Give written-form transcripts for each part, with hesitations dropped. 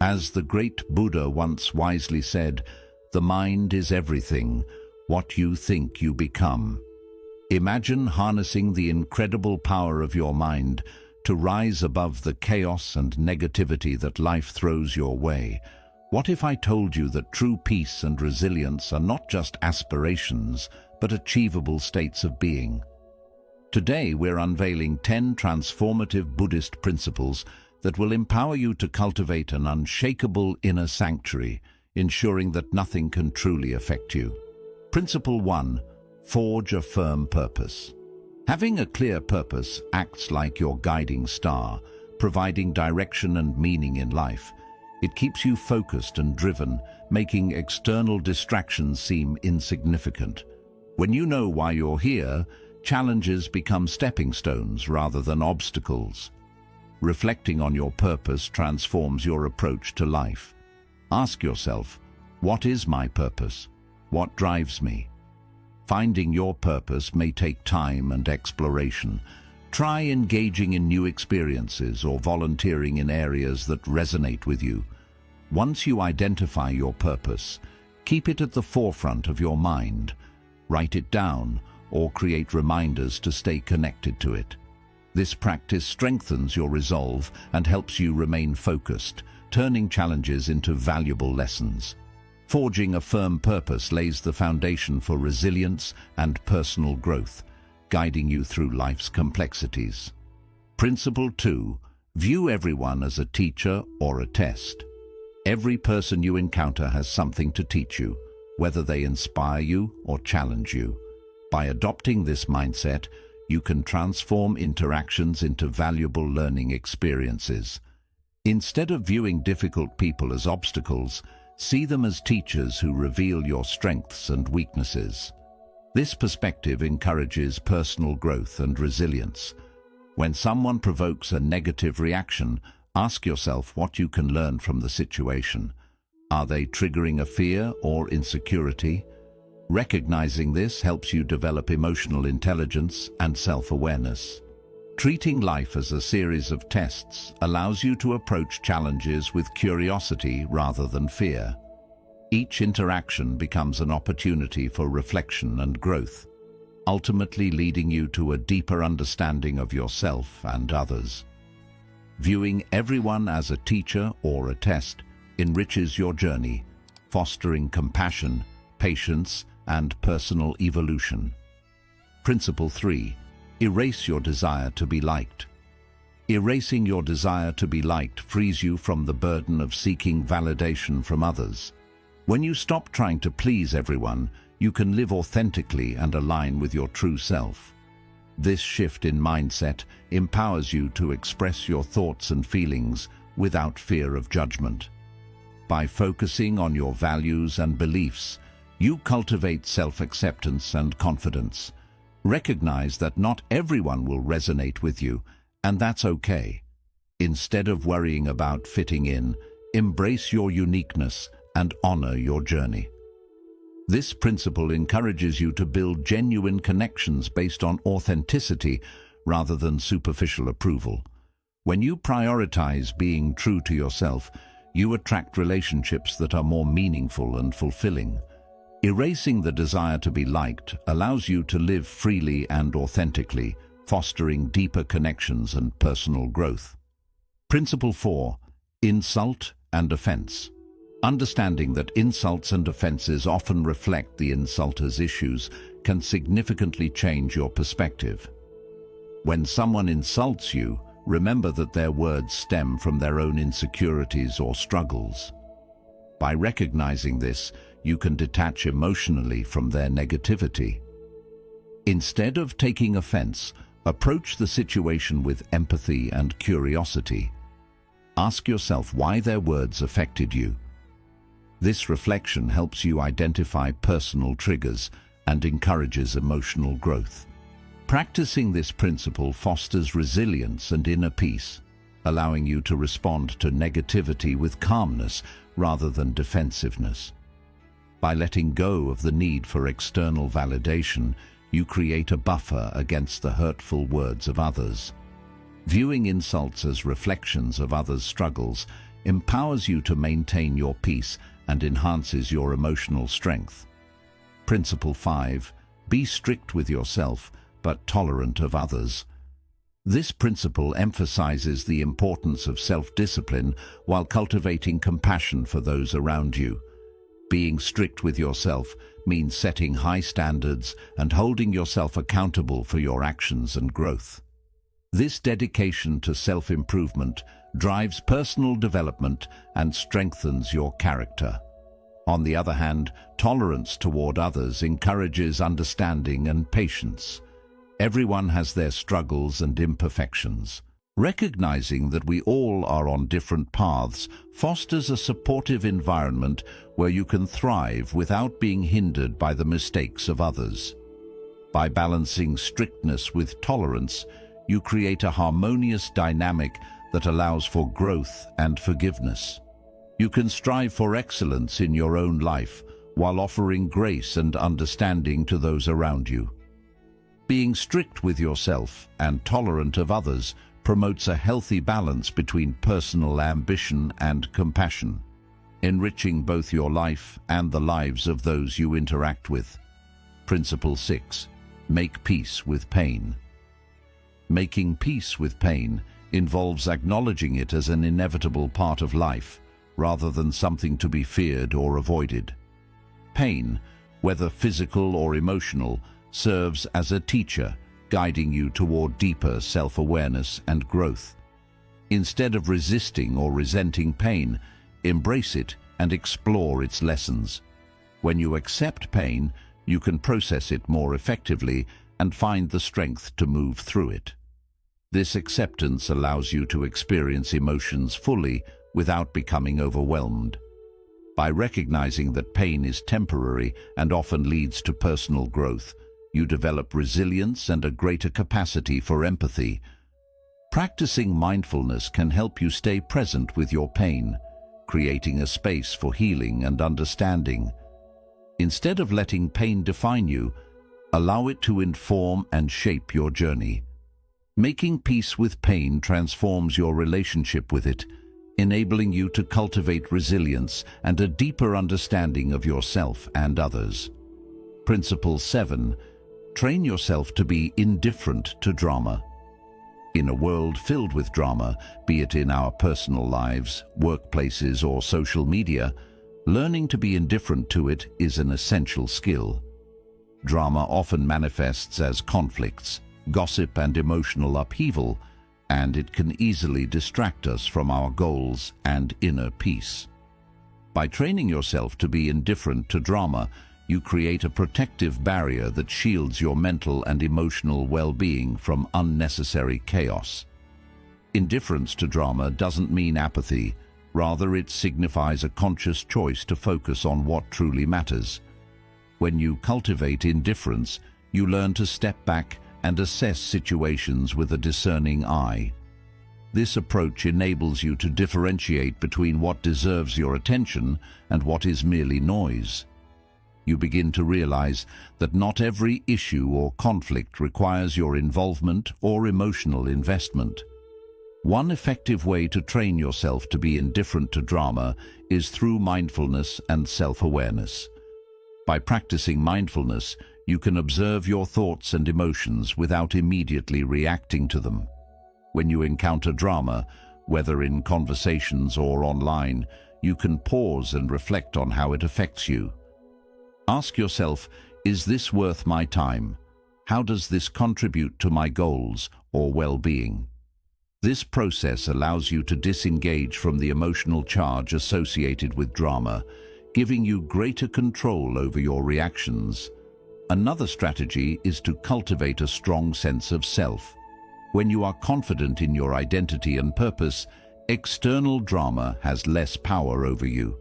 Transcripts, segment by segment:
As the great Buddha once wisely said, "The mind is everything. What you think you become." Imagine harnessing the incredible power of your mind to rise above the chaos and negativity that life throws your way. What if I told you that true peace and resilience are not just aspirations, but achievable states of being? Today we're unveiling 10 transformative Buddhist principles that will empower you to cultivate an unshakable inner sanctuary, ensuring that nothing can truly affect you. Principle 1. Forge a firm purpose. Having a clear purpose acts like your guiding star, providing direction and meaning in life. It keeps you focused and driven, making external distractions seem insignificant. When you know why you're here, challenges become stepping stones rather than obstacles. Reflecting on your purpose transforms your approach to life. Ask yourself, what is my purpose? What drives me? Finding your purpose may take time and exploration. Try engaging in new experiences or volunteering in areas that resonate with you. Once you identify your purpose, keep it at the forefront of your mind. Write it down or create reminders to stay connected to it. This practice strengthens your resolve and helps you remain focused, turning challenges into valuable lessons. Forging a firm purpose lays the foundation for resilience and personal growth, guiding you through life's complexities. Principle 2. View everyone as a teacher or a test. Every person you encounter has something to teach you, whether they inspire you or challenge you. By adopting this mindset, you can transform interactions into valuable learning experiences. Instead of viewing difficult people as obstacles, see them as teachers who reveal your strengths and weaknesses. This perspective encourages personal growth and resilience. When someone provokes a negative reaction, ask yourself what you can learn from the situation. Are they triggering a fear or insecurity? Recognizing this helps you develop emotional intelligence and self-awareness. Treating life as a series of tests allows you to approach challenges with curiosity rather than fear. Each interaction becomes an opportunity for reflection and growth, ultimately leading you to a deeper understanding of yourself and others. Viewing everyone as a teacher or a test enriches your journey, fostering compassion, patience, and personal evolution. Principle 3. Erase your desire to be liked. Erasing your desire to be liked frees you from the burden of seeking validation from others. When you stop trying to please everyone, you can live authentically and align with your true self. This shift in mindset empowers you to express your thoughts and feelings without fear of judgment. By focusing on your values and beliefs, you cultivate self-acceptance and confidence. Recognize that not everyone will resonate with you, and that's okay. Instead of worrying about fitting in, embrace your uniqueness and honor your journey. This principle encourages you to build genuine connections based on authenticity rather than superficial approval. When you prioritize being true to yourself, you attract relationships that are more meaningful and fulfilling. Erasing the desire to be liked allows you to live freely and authentically, fostering deeper connections and personal growth. Principle 4. Insult and offense. Understanding that insults and offenses often reflect the insulter's issues can significantly change your perspective. When someone insults you, remember that their words stem from their own insecurities or struggles. By recognizing this, you can detach emotionally from their negativity. Instead of taking offense, approach the situation with empathy and curiosity. Ask yourself why their words affected you. This reflection helps you identify personal triggers and encourages emotional growth. Practicing this principle fosters resilience and inner peace, allowing you to respond to negativity with calmness rather than defensiveness. By letting go of the need for external validation, you create a buffer against the hurtful words of others. Viewing insults as reflections of others' struggles empowers you to maintain your peace and enhances your emotional strength. Principle 5. Be strict with yourself, but tolerant of others. This principle emphasizes the importance of self-discipline while cultivating compassion for those around you. Being strict with yourself means setting high standards and holding yourself accountable for your actions and growth. This dedication to self-improvement drives personal development and strengthens your character. On the other hand, tolerance toward others encourages understanding and patience. Everyone has their struggles and imperfections. Recognizing that we all are on different paths fosters a supportive environment where you can thrive without being hindered by the mistakes of others. By balancing strictness with tolerance, you create a harmonious dynamic that allows for growth and forgiveness. You can strive for excellence in your own life while offering grace and understanding to those around you. Being strict with yourself and tolerant of others promotes a healthy balance between personal ambition and compassion, enriching both your life and the lives of those you interact with. Principle 6. Make peace with pain. Making peace with pain involves acknowledging it as an inevitable part of life, rather than something to be feared or avoided. Pain, whether physical or emotional, serves as a teacher, guiding you toward deeper self-awareness and growth. Instead of resisting or resenting pain, embrace it and explore its lessons. When you accept pain, you can process it more effectively and find the strength to move through it. This acceptance allows you to experience emotions fully without becoming overwhelmed. By recognizing that pain is temporary and often leads to personal growth, you develop resilience and a greater capacity for empathy. Practicing mindfulness can help you stay present with your pain, creating a space for healing and understanding. Instead of letting pain define you, allow it to inform and shape your journey. Making peace with pain transforms your relationship with it, enabling you to cultivate resilience and a deeper understanding of yourself and others. Principle 7. Train yourself to be indifferent to drama. In a world filled with drama, be it in our personal lives, workplaces, or social media, learning to be indifferent to it is an essential skill. Drama often manifests as conflicts, gossip, and emotional upheaval, and it can easily distract us from our goals and inner peace. By training yourself to be indifferent to drama, you create a protective barrier that shields your mental and emotional well-being from unnecessary chaos. Indifference to drama doesn't mean apathy. Rather, it signifies a conscious choice to focus on what truly matters. When you cultivate indifference, you learn to step back and assess situations with a discerning eye. This approach enables you to differentiate between what deserves your attention and what is merely noise. You begin to realize that not every issue or conflict requires your involvement or emotional investment. One effective way to train yourself to be indifferent to drama is through mindfulness and self-awareness. By practicing mindfulness, you can observe your thoughts and emotions without immediately reacting to them. When you encounter drama, whether in conversations or online, you can pause and reflect on how it affects you. Ask yourself, is this worth my time? How does this contribute to my goals or well-being? This process allows you to disengage from the emotional charge associated with drama, giving you greater control over your reactions. Another strategy is to cultivate a strong sense of self. When you are confident in your identity and purpose, external drama has less power over you.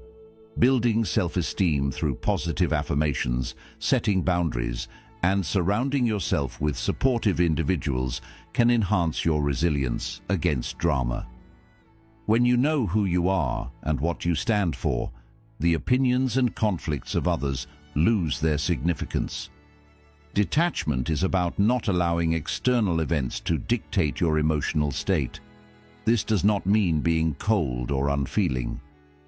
Building self-esteem through positive affirmations, setting boundaries, and surrounding yourself with supportive individuals can enhance your resilience against drama. When you know who you are and what you stand for, the opinions and conflicts of others lose their significance. Detachment is about not allowing external events to dictate your emotional state. This does not mean being cold or unfeeling.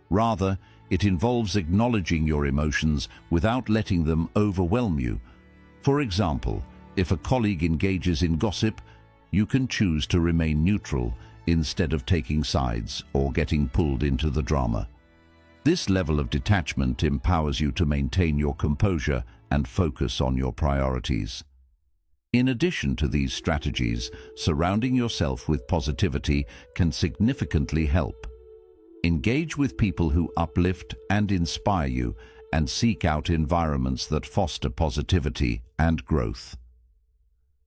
Rather, it involves acknowledging your emotions without letting them overwhelm you. For example, if a colleague engages in gossip, you can choose to remain neutral instead of taking sides or getting pulled into the drama. This level of detachment empowers you to maintain your composure and focus on your priorities. In addition to these strategies, surrounding yourself with positivity can significantly help. Engage with people who uplift and inspire you, and seek out environments that foster positivity and growth.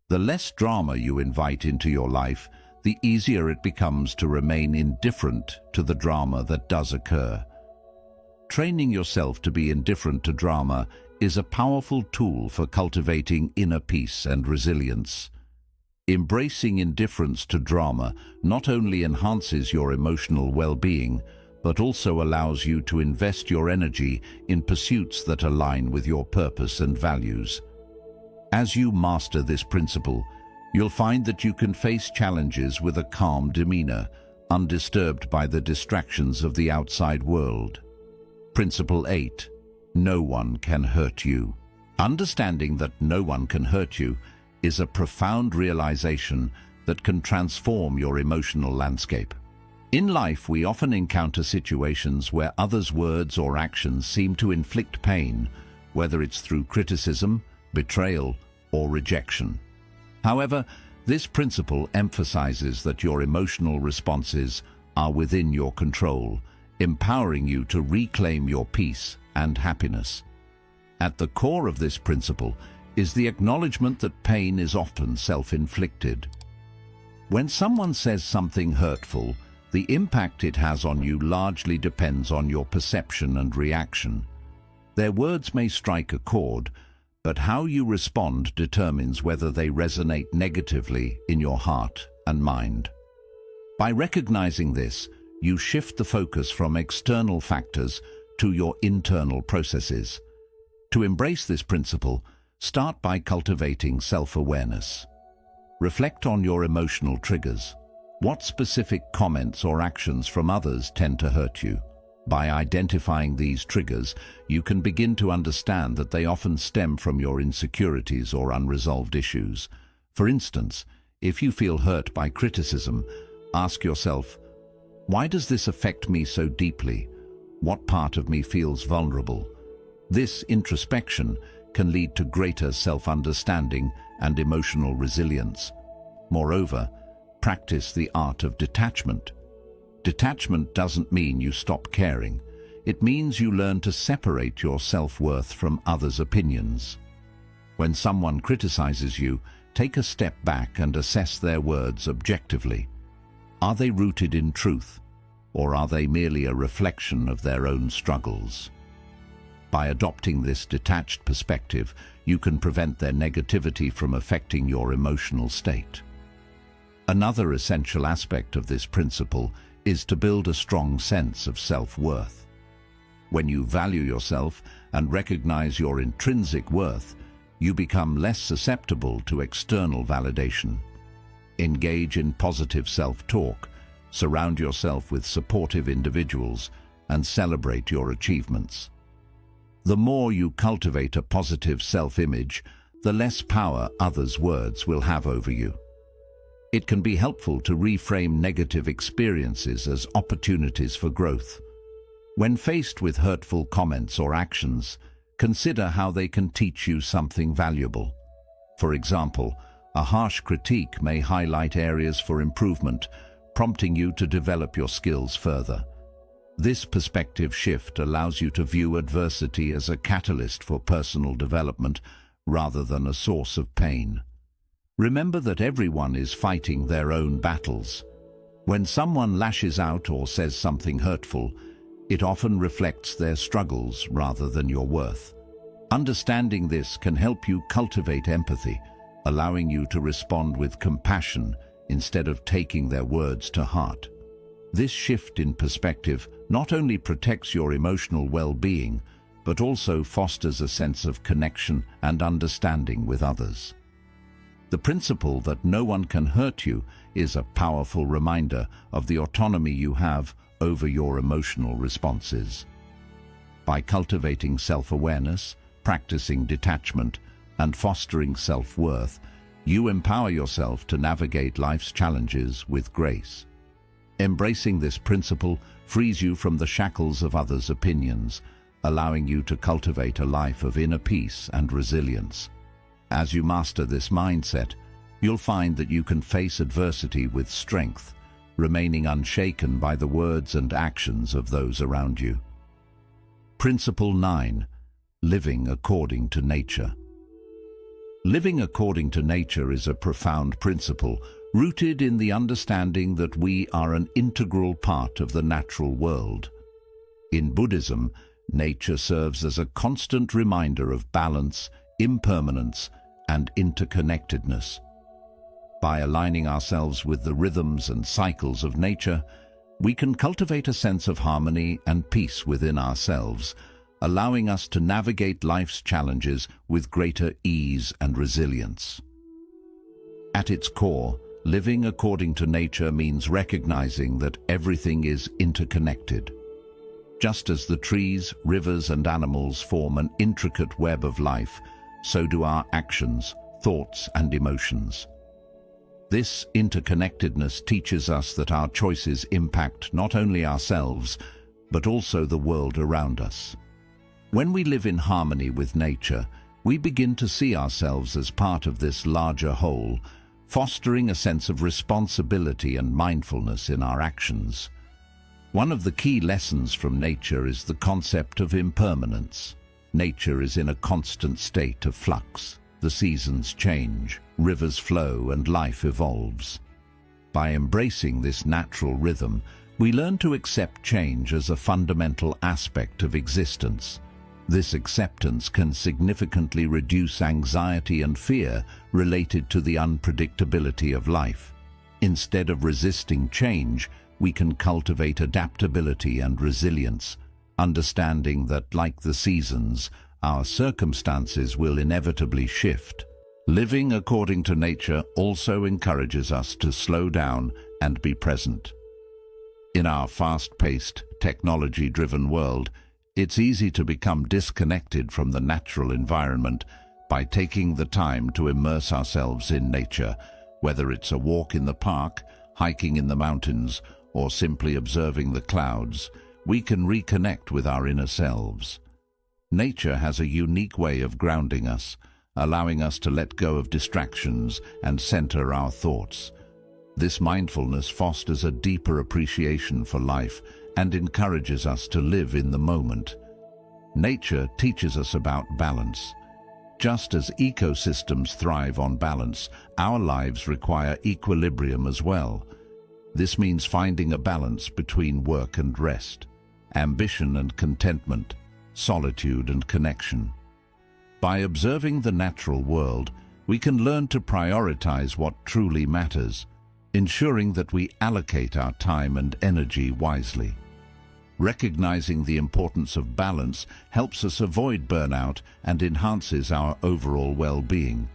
The less drama you invite into your life, the easier it becomes to remain indifferent to the drama that does occur. Training yourself to be indifferent to drama is a powerful tool for cultivating inner peace and resilience. Embracing indifference to drama not only enhances your emotional well-being, but also allows you to invest your energy in pursuits that align with your purpose and values. As you master this principle, you'll find that you can face challenges with a calm demeanor, undisturbed by the distractions of the outside world. Principle 8. No one can hurt you. Understanding that no one can hurt you is a profound realization that can transform your emotional landscape. In life, we often encounter situations where others' words or actions seem to inflict pain, whether it's through criticism, betrayal, or rejection. However, this principle emphasizes that your emotional responses are within your control, empowering you to reclaim your peace and happiness. At the core of this principle is the acknowledgement that pain is often self-inflicted. When someone says something hurtful, the impact it has on you largely depends on your perception and reaction. Their words may strike a chord, but how you respond determines whether they resonate negatively in your heart and mind. By recognizing this, you shift the focus from external factors to your internal processes. To embrace this principle, start by cultivating self-awareness. Reflect on your emotional triggers. What specific comments or actions from others tend to hurt you? By identifying these triggers, you can begin to understand that they often stem from your insecurities or unresolved issues. For instance, if you feel hurt by criticism, ask yourself, why does this affect me so deeply? What part of me feels vulnerable? This introspection can lead to greater self-understanding and emotional resilience. Moreover, practice the art of detachment. Detachment doesn't mean you stop caring. It means you learn to separate your self-worth from others' opinions. When someone criticizes you, take a step back and assess their words objectively. Are they rooted in truth, or are they merely a reflection of their own struggles? By adopting this detached perspective, you can prevent their negativity from affecting your emotional state. Another essential aspect of this principle is to build a strong sense of self-worth. When you value yourself and recognize your intrinsic worth, you become less susceptible to external validation. Engage in positive self-talk, surround yourself with supportive individuals, and celebrate your achievements. The more you cultivate a positive self-image, the less power others' words will have over you. It can be helpful to reframe negative experiences as opportunities for growth. When faced with hurtful comments or actions, consider how they can teach you something valuable. For example, a harsh critique may highlight areas for improvement, prompting you to develop your skills further. This perspective shift allows you to view adversity as a catalyst for personal development rather than a source of pain. Remember that everyone is fighting their own battles. When someone lashes out or says something hurtful, it often reflects their struggles rather than your worth. Understanding this can help you cultivate empathy, allowing you to respond with compassion instead of taking their words to heart. This shift in perspective not only protects your emotional well-being, but also fosters a sense of connection and understanding with others. The principle that no one can hurt you is a powerful reminder of the autonomy you have over your emotional responses. By cultivating self-awareness, practicing detachment, and fostering self-worth, you empower yourself to navigate life's challenges with grace. Embracing this principle frees you from the shackles of others' opinions, allowing you to cultivate a life of inner peace and resilience. As you master this mindset, you'll find that you can face adversity with strength, remaining unshaken by the words and actions of those around you. Principle 9. Living according to nature. Living according to nature is a profound principle rooted in the understanding that we are an integral part of the natural world. In Buddhism, nature serves as a constant reminder of balance, impermanence, and interconnectedness. By aligning ourselves with the rhythms and cycles of nature, we can cultivate a sense of harmony and peace within ourselves, allowing us to navigate life's challenges with greater ease and resilience. At its core, living according to nature means recognizing that everything is interconnected. Just as the trees, rivers, and animals form an intricate web of life, so do our actions, thoughts, and emotions. This interconnectedness teaches us that our choices impact not only ourselves, but also the world around us. When we live in harmony with nature, we begin to see ourselves as part of this larger whole, fostering a sense of responsibility and mindfulness in our actions. One of the key lessons from nature is the concept of impermanence. Nature is in a constant state of flux. The seasons change, rivers flow, and life evolves. By embracing this natural rhythm, we learn to accept change as a fundamental aspect of existence. This acceptance can significantly reduce anxiety and fear related to the unpredictability of life. Instead of resisting change, we can cultivate adaptability and resilience, understanding that, like the seasons, our circumstances will inevitably shift. Living according to nature also encourages us to slow down and be present. In our fast-paced, technology-driven world, it's easy to become disconnected from the natural environment. By taking the time to immerse ourselves in nature, whether it's a walk in the park, hiking in the mountains, or simply observing the clouds, we can reconnect with our inner selves. Nature has a unique way of grounding us, allowing us to let go of distractions and center our thoughts. This mindfulness fosters a deeper appreciation for life and encourages us to live in the moment. Nature teaches us about balance. Just as ecosystems thrive on balance, our lives require equilibrium as well. This means finding a balance between work and rest, ambition and contentment, solitude and connection. By observing the natural world, we can learn to prioritize what truly matters, ensuring that we allocate our time and energy wisely. Recognizing the importance of balance helps us avoid burnout and enhances our overall well-being.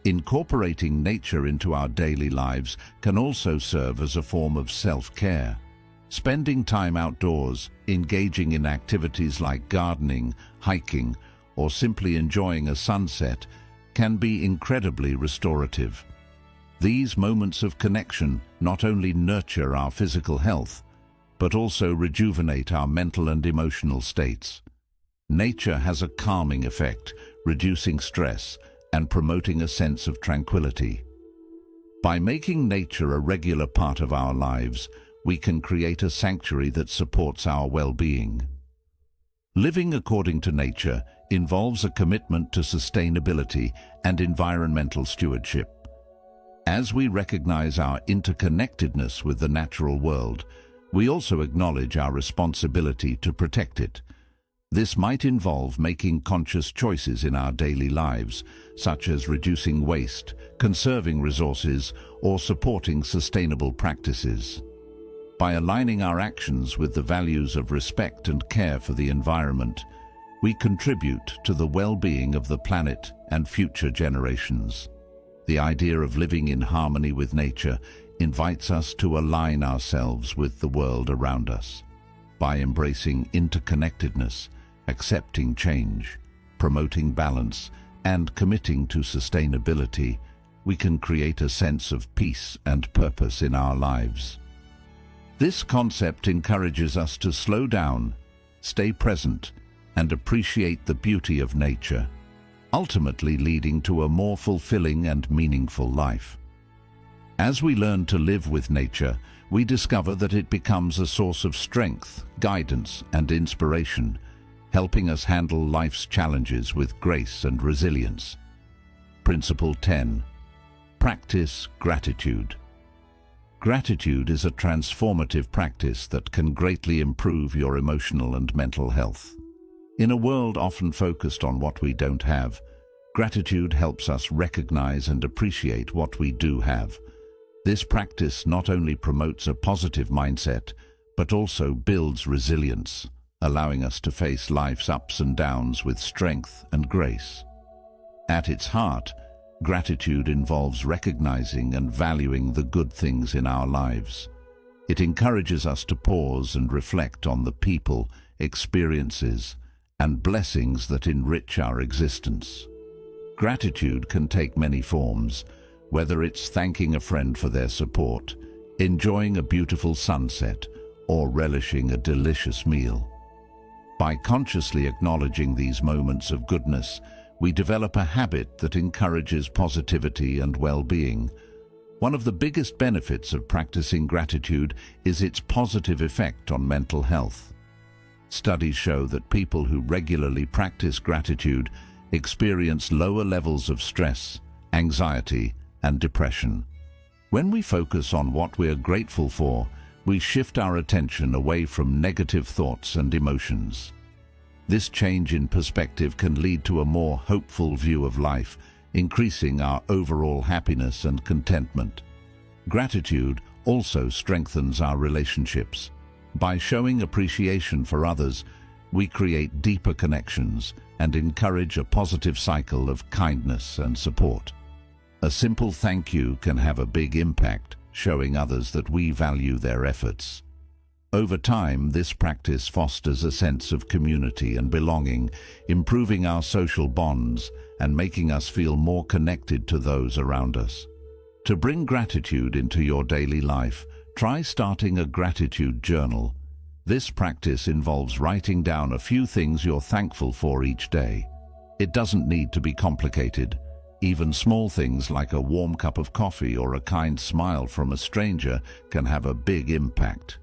Incorporating nature into our daily lives can also serve as a form of self-care. Spending time outdoors, engaging in activities like gardening, hiking, or simply enjoying a sunset can be incredibly restorative. These moments of connection not only nurture our physical health, but also rejuvenate our mental and emotional states. Nature has a calming effect, reducing stress and promoting a sense of tranquility. By making nature a regular part of our lives, we can create a sanctuary that supports our well-being. Living according to nature involves a commitment to sustainability and environmental stewardship. As we recognize our interconnectedness with the natural world, we also acknowledge our responsibility to protect it. This might involve making conscious choices in our daily lives, such as reducing waste, conserving resources, or supporting sustainable practices. By aligning our actions with the values of respect and care for the environment, we contribute to the well-being of the planet and future generations. The idea of living in harmony with nature invites us to align ourselves with the world around us. By embracing interconnectedness, accepting change, promoting balance, and committing to sustainability, we can create a sense of peace and purpose in our lives. This concept encourages us to slow down, stay present, and appreciate the beauty of nature, ultimately leading to a more fulfilling and meaningful life. As we learn to live with nature, we discover that it becomes a source of strength, guidance, and inspiration, helping us handle life's challenges with grace and resilience. Principle 10. Practice gratitude. Gratitude is a transformative practice that can greatly improve your emotional and mental health. In a world often focused on what we don't have, gratitude helps us recognize and appreciate what we do have. This practice not only promotes a positive mindset, but also builds resilience, allowing us to face life's ups and downs with strength and grace. At its heart, gratitude involves recognizing and valuing the good things in our lives. It encourages us to pause and reflect on the people, experiences, and blessings that enrich our existence. Gratitude can take many forms, whether it's thanking a friend for their support, enjoying a beautiful sunset, or relishing a delicious meal. By consciously acknowledging these moments of goodness, we develop a habit that encourages positivity and well-being. One of the biggest benefits of practicing gratitude is its positive effect on mental health. Studies show that people who regularly practice gratitude experience lower levels of stress, anxiety, and depression. When we focus on what we are grateful for, we shift our attention away from negative thoughts and emotions. This change in perspective can lead to a more hopeful view of life, increasing our overall happiness and contentment. Gratitude also strengthens our relationships. By showing appreciation for others, we create deeper connections and encourage a positive cycle of kindness and support. A simple thank you can have a big impact, showing others that we value their efforts. Over time, this practice fosters a sense of community and belonging, improving our social bonds and making us feel more connected to those around us. To bring gratitude into your daily life, try starting a gratitude journal. This practice involves writing down a few things you're thankful for each day. It doesn't need to be complicated. Even small things like a warm cup of coffee or a kind smile from a stranger can have a big impact.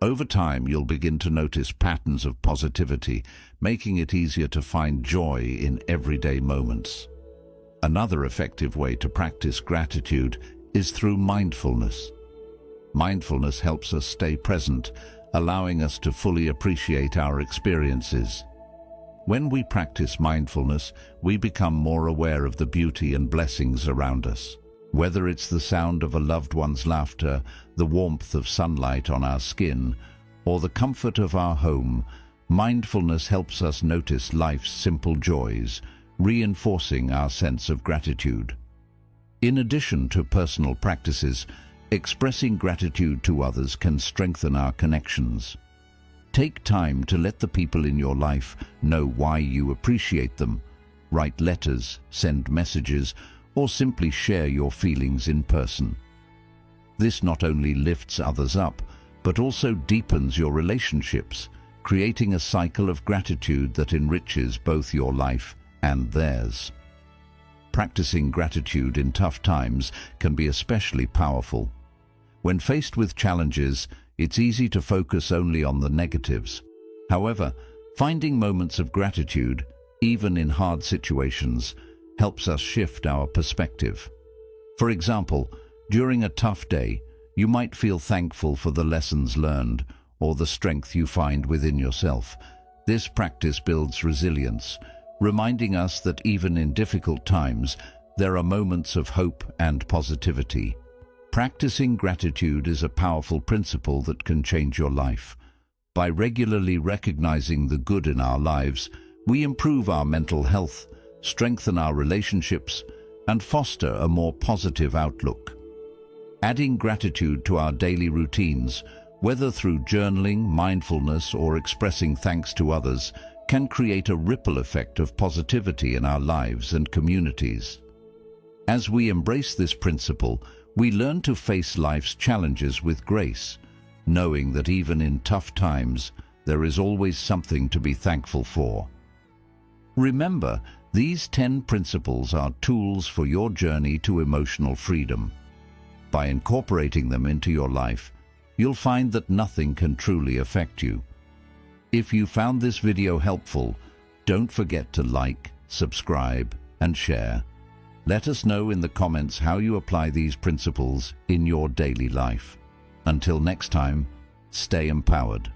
Over time, you'll begin to notice patterns of positivity, making it easier to find joy in everyday moments. Another effective way to practice gratitude is through mindfulness. Mindfulness helps us stay present, allowing us to fully appreciate our experiences. When we practice mindfulness, we become more aware of the beauty and blessings around us. Whether it's the sound of a loved one's laughter, the warmth of sunlight on our skin, or the comfort of our home, mindfulness helps us notice life's simple joys, reinforcing our sense of gratitude. In addition to personal practices, expressing gratitude to others can strengthen our connections. Take time to let the people in your life know why you appreciate them. Write letters, send messages, or simply share your feelings in person. This not only lifts others up, but also deepens your relationships, creating a cycle of gratitude that enriches both your life and theirs. Practicing gratitude in tough times can be especially powerful. When faced with challenges, it's easy to focus only on the negatives. However, finding moments of gratitude, even in hard situations, helps us shift our perspective. For example, during a tough day, you might feel thankful for the lessons learned or the strength you find within yourself. This practice builds resilience, reminding us that even in difficult times, there are moments of hope and positivity. Practicing gratitude is a powerful principle that can change your life. By regularly recognizing the good in our lives, we improve our mental health, strengthen our relationships, and foster a more positive outlook. Adding gratitude to our daily routines, whether through journaling, mindfulness, or expressing thanks to others, can create a ripple effect of positivity in our lives and communities. As we embrace this principle, we learn to face life's challenges with grace, knowing that even in tough times, there is always something to be thankful for. Remember, these 10 principles are tools for your journey to emotional freedom. By incorporating them into your life, you'll find that nothing can truly affect you. If you found this video helpful, don't forget to like, subscribe, and share. Let us know in the comments how you apply these principles in your daily life. Until next time, stay empowered.